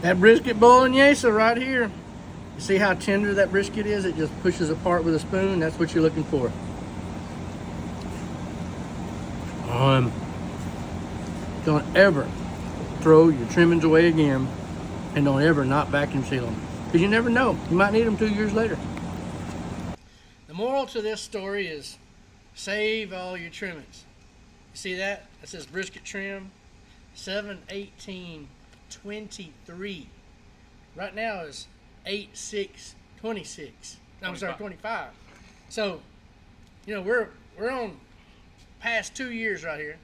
That brisket bolognese right here. You see how tender that brisket is? It just pushes apart with a spoon. That's what you're looking for. Don't ever throw your trimmings away again, and don't ever not vacuum seal them, because you never know. You might need them 2 years later. The moral to this story is save all your trimmings. You see that? That says brisket trim 7/18/23. Right now is 8/6/26. No, I'm sorry, 25. So, you know, we're on past 2 years right here.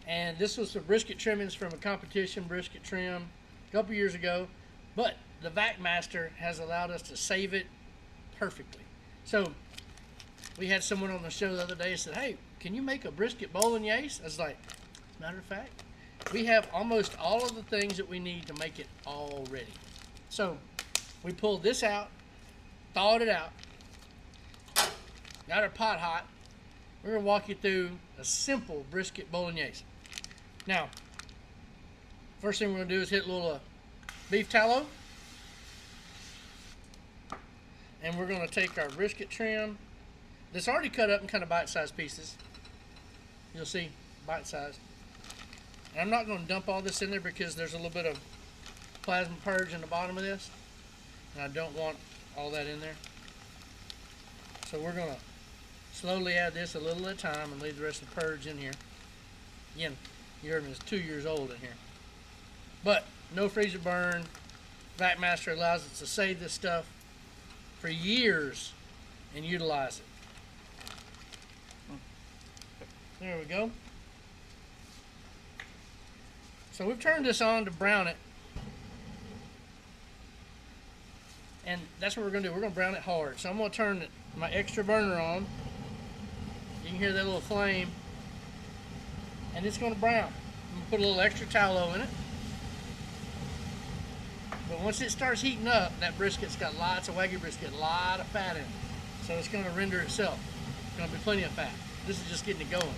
And this was the brisket trimmings from a competition brisket trim a couple years ago. But the Vac Master has allowed us to save it perfectly. So we had someone on the show the other day said, hey, can you make a brisket bolognese? I was like, matter of fact, we have almost all of the things that we need to make it all ready. So we pulled this out, thawed it out, got our pot hot. We're going to walk you through a simple brisket bolognese. Now, first thing we're going to do is hit a little beef tallow. And we're going to take our brisket trim. That's already cut up in kind of bite-sized pieces. You'll see, bite-sized. And I'm not going to dump all this in there because there's a little bit of plasma purge in the bottom of this. And I don't want all that in there. So we're going to slowly add this a little at a time and leave the rest of the purge in here. Again, you heard me, it's 2 years old in here. But no freezer burn. Vac Master allows us to save this stuff for years and utilize it. There we go. So we've turned this on to brown it. And that's what we're going to do. We're going to brown it hard. So I'm going to turn my extra burner on. You can hear that little flame. And it's going to brown. I'm going to put a little extra tallow in it. But once it starts heating up, that brisket's got lots of Wagyu brisket, a lot of fat in it. So it's going to render itself. It's going to be plenty of fat. This is just getting it going.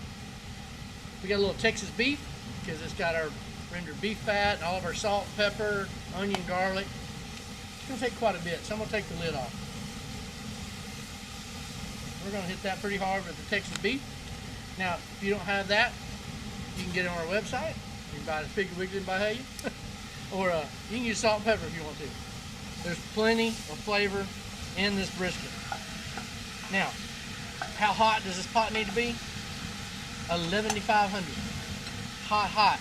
We got a little Texas beef because it's got our rendered beef fat and all of our salt, pepper, onion, garlic. It's going to take quite a bit, so I'm going to take the lid off. We're going to hit that pretty hard with the Texas beef. Now, if you don't have that, you can get it on our website. You can buy it at Piggly Wiggly and Bahia. Or you can use salt and pepper if you want to. There's plenty of flavor in this brisket. Now, how hot does this pot need to be? 11,500. Hot, hot.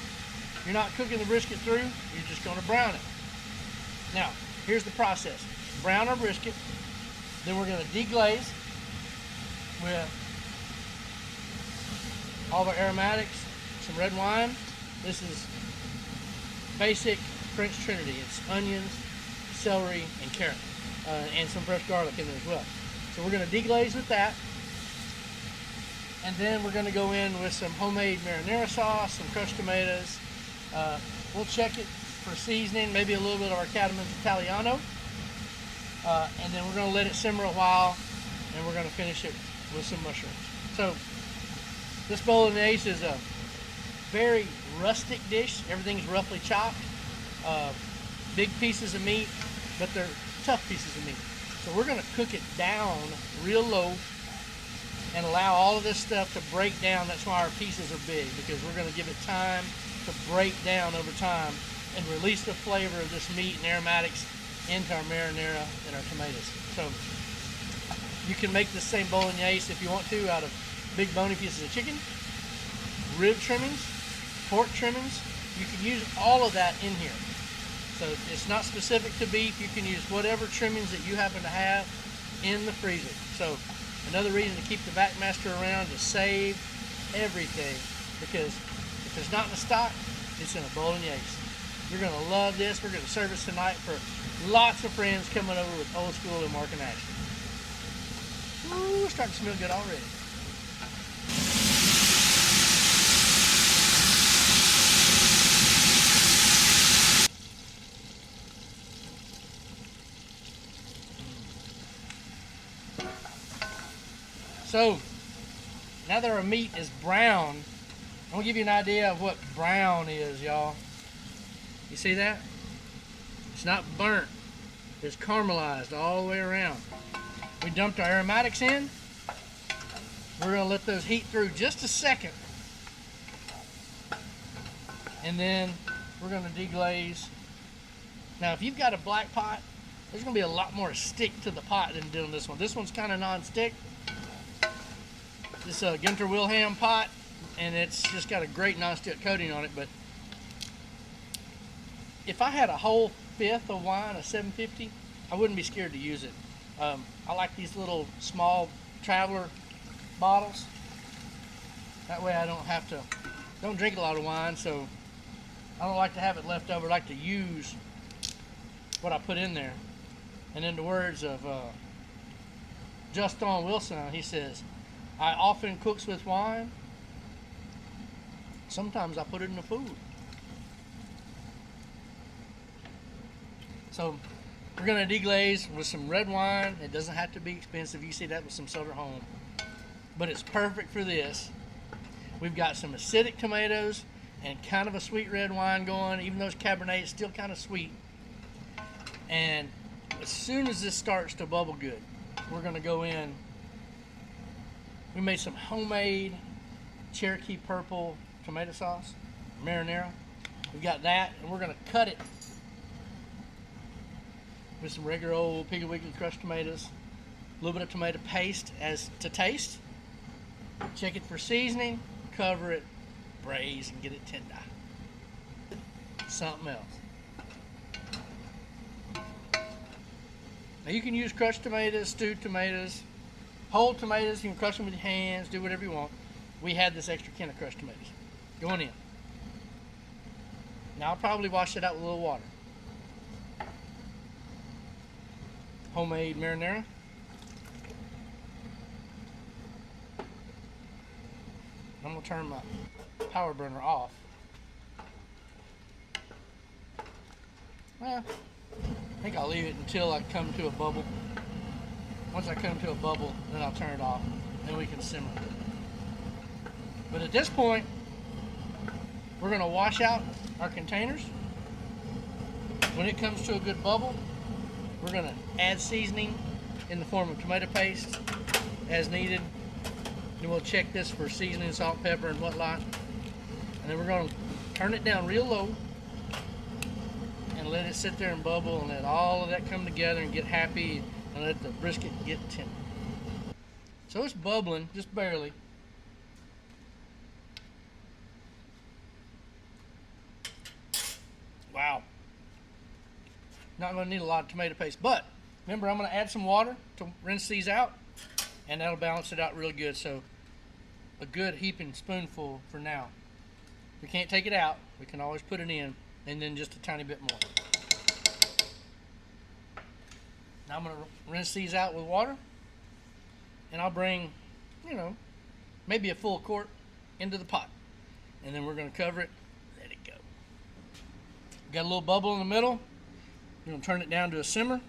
You're not cooking the brisket through, you're just going to brown it. Now, here's the process. Brown our brisket, then we're going to deglaze with all of our aromatics, some red wine. This is basic French Trinity. It's onions, celery, and carrot, and some fresh garlic in there as well. So we're going to deglaze with that. And then we're going to go in with some homemade marinara sauce, some crushed tomatoes. We'll check it for seasoning, maybe a little bit of our Cadamans Italiano. And then we're going to let it simmer a while, and we're going to finish it with some mushrooms. So this bolognese is a very rustic dish. Everything's roughly chopped. Big pieces of meat, but they're tough pieces of meat. So we're going to cook it down real low and allow all of this stuff to break down. That's why our pieces are big, because we're going to give it time to break down over time and release the flavor of this meat and aromatics into our marinara and our tomatoes. So you can make the same bolognese if you want to out of big bony pieces of chicken, rib trimmings, pork trimmings. You can use all of that in here. So it's not specific to beef. You can use whatever trimmings that you happen to have in the freezer. So another reason to keep the Vac Master around to save everything, because if it's not in the stock, it's in a bolognese. You're going to love this. We're going to serve this tonight for lots of friends coming over with Old School and Mark and Ashley. Ooh, it's starting to smell good already. So, now that our meat is brown, I'm going to give you an idea of what brown is, y'all. You see that? It's not burnt. It's caramelized all the way around. We dumped our aromatics in. We're gonna let those heat through just a second. And then we're gonna deglaze. Now, if you've got a black pot, there's gonna be a lot more stick to the pot than doing this one. This one's kind of non-stick. This is a Gunter Wilhelm pot, and it's just got a great non-stick coating on it. But if I had a whole fifth of wine, a 750, I wouldn't be scared to use it. I like these little small traveler bottles. That way I don't drink a lot of wine, so I don't like to have it left over. I like to use what I put in there. And in the words of Justin Wilson, he says, I often cooks with wine. Sometimes I put it in the food. So we're gonna deglaze with some red wine. It doesn't have to be expensive. You see that with some Southern Home, but it's perfect for this. We've got some acidic tomatoes and kind of a sweet red wine going. Even though it's Cabernet, it's still kind of sweet. And as soon as this starts to bubble good, we're gonna go in. We made some homemade Cherokee purple tomato sauce, marinara. We've got that, and we're gonna cut it with some regular old Piggly Wiggly crushed tomatoes, a little bit of tomato paste as to taste. Check it for seasoning, cover it, braise, and get it tender. Something else. Now you can use crushed tomatoes, stewed tomatoes, whole tomatoes. You can crush them with your hands, do whatever you want. We had this extra can of crushed tomatoes going in. Now I'll probably wash it out with a little water. Homemade marinara. I'm gonna turn my power burner off. Well, I think I'll leave it until I come to a bubble. Once I come to a bubble, then I'll turn it off. Then we can simmer. But at this point, we're gonna wash out our containers. When it comes to a good bubble, we're gonna add seasoning in the form of tomato paste as needed. Then we'll check this for seasoning, salt, pepper, and whatnot. And then we're gonna turn it down real low and let it sit there and bubble and let all of that come together and get happy and let the brisket get tender. So it's bubbling, just barely. Wow. Not going to need a lot of tomato paste, but remember I'm going to add some water to rinse these out, and that'll balance it out really good. So a good heaping spoonful for now. If we can't take it out, we can always put it in, and then just a tiny bit more. Now I'm going to rinse these out with water, and I'll bring, maybe a full quart into the pot, and then we're going to cover it, let it go. Got a little bubble in the middle. We're going to turn it down to a simmer.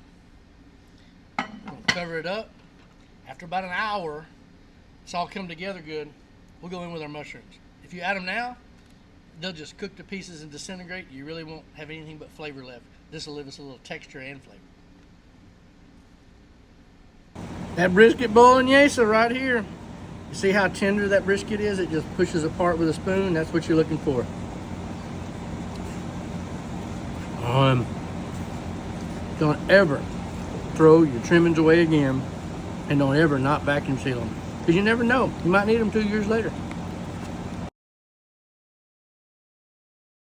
We're going to cover it up. After about an hour, it's all come together good. We'll go in with our mushrooms. If you add them now, they'll just cook to pieces and disintegrate. You really won't have anything but flavor left. This will give us a little texture and flavor. That brisket bolognese right here. You see how tender that brisket is? It just pushes apart with a spoon. That's what you're looking for. Don't ever throw your trimmings away again, and don't ever not vacuum seal them, because you never know, you might need them 2 years later.